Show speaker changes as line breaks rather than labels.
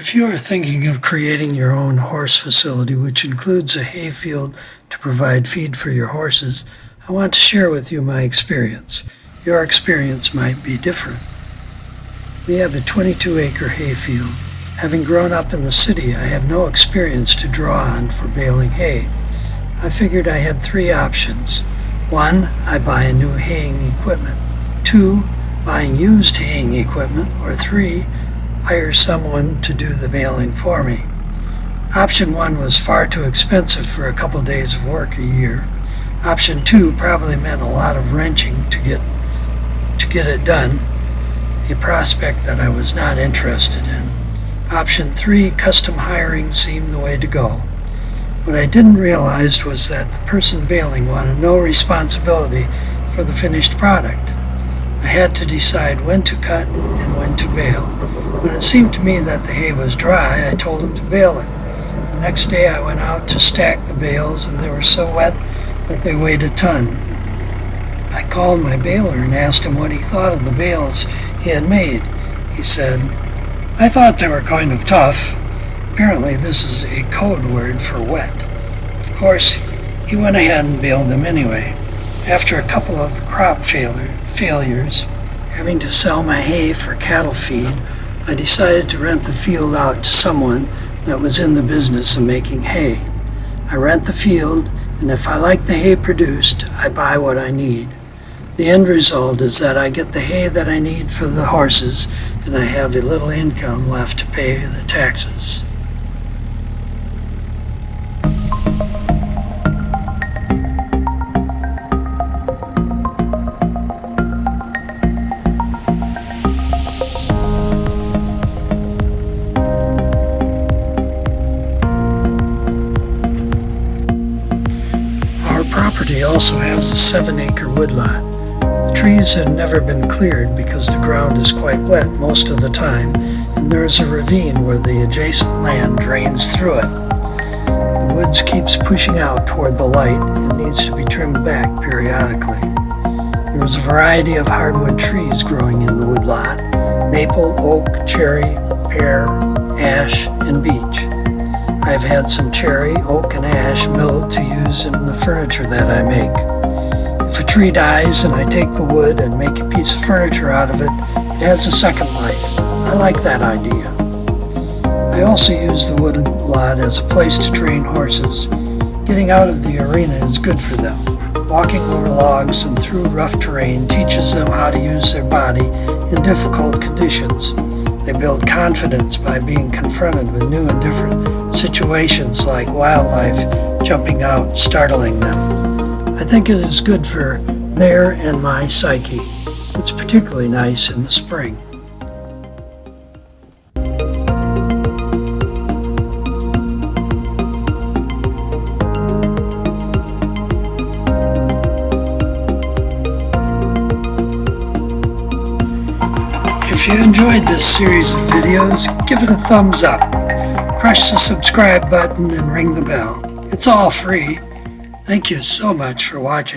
If you are thinking of creating your own horse facility, which includes a hay field to provide feed for your horses, I want to share with you my experience. Your experience might be different. We have a 22-acre hay field. Having grown up in the city, I have no experience to draw on for baling hay. I figured I had three options. 1, I buy a new haying equipment. 2, buying used haying equipment. Or 3, hire someone to do the baling for me. Option 1 was far too expensive for a couple days of work a year. Option 2 probably meant a lot of wrenching to get it done, a prospect that I was not interested in. Option 3, custom hiring, seemed the way to go. What I didn't realize was that the person baling wanted no responsibility for the finished product. I had to decide when to cut and when to bale. When it seemed to me that the hay was dry, I told him to bale it. The next day I went out to stack the bales, and they were so wet that they weighed a ton. I called my baler and asked him what he thought of the bales he had made. He said, "I thought they were kind of tough." Apparently this is a code word for wet. Of course, he went ahead and baled them anyway. After a couple of crop failures, having to sell my hay for cattle feed, I decided to rent the field out to someone that was in the business of making hay. I rent the field, and if I like the hay produced, I buy what I need. The end result is that I get the hay that I need for the horses, and I have a little income left to pay the taxes. Our property also has a 7-acre woodlot. The trees have never been cleared because the ground is quite wet most of the time, and there is a ravine where the adjacent land drains through it. The woods keeps pushing out toward the light and needs to be trimmed back periodically. There is a variety of hardwood trees growing in the woodlot: maple, oak, cherry, pear, ash, and beech. I've had some cherry, oak, and ash milled to use in the furniture that I make. If a tree dies and I take the wood and make a piece of furniture out of it, it has a second life. I like that idea. I also use the wood lot as a place to train horses. Getting out of the arena is good for them. Walking over logs and through rough terrain teaches them how to use their body in difficult conditions. They build confidence by being confronted with new and different situations like wildlife jumping out, startling them. I think it is good for their and my psyche. It's particularly nice in the spring. If you enjoyed this series of videos, give it a thumbs up. Crush the subscribe button and ring the bell. It's all free. Thank you so much for watching.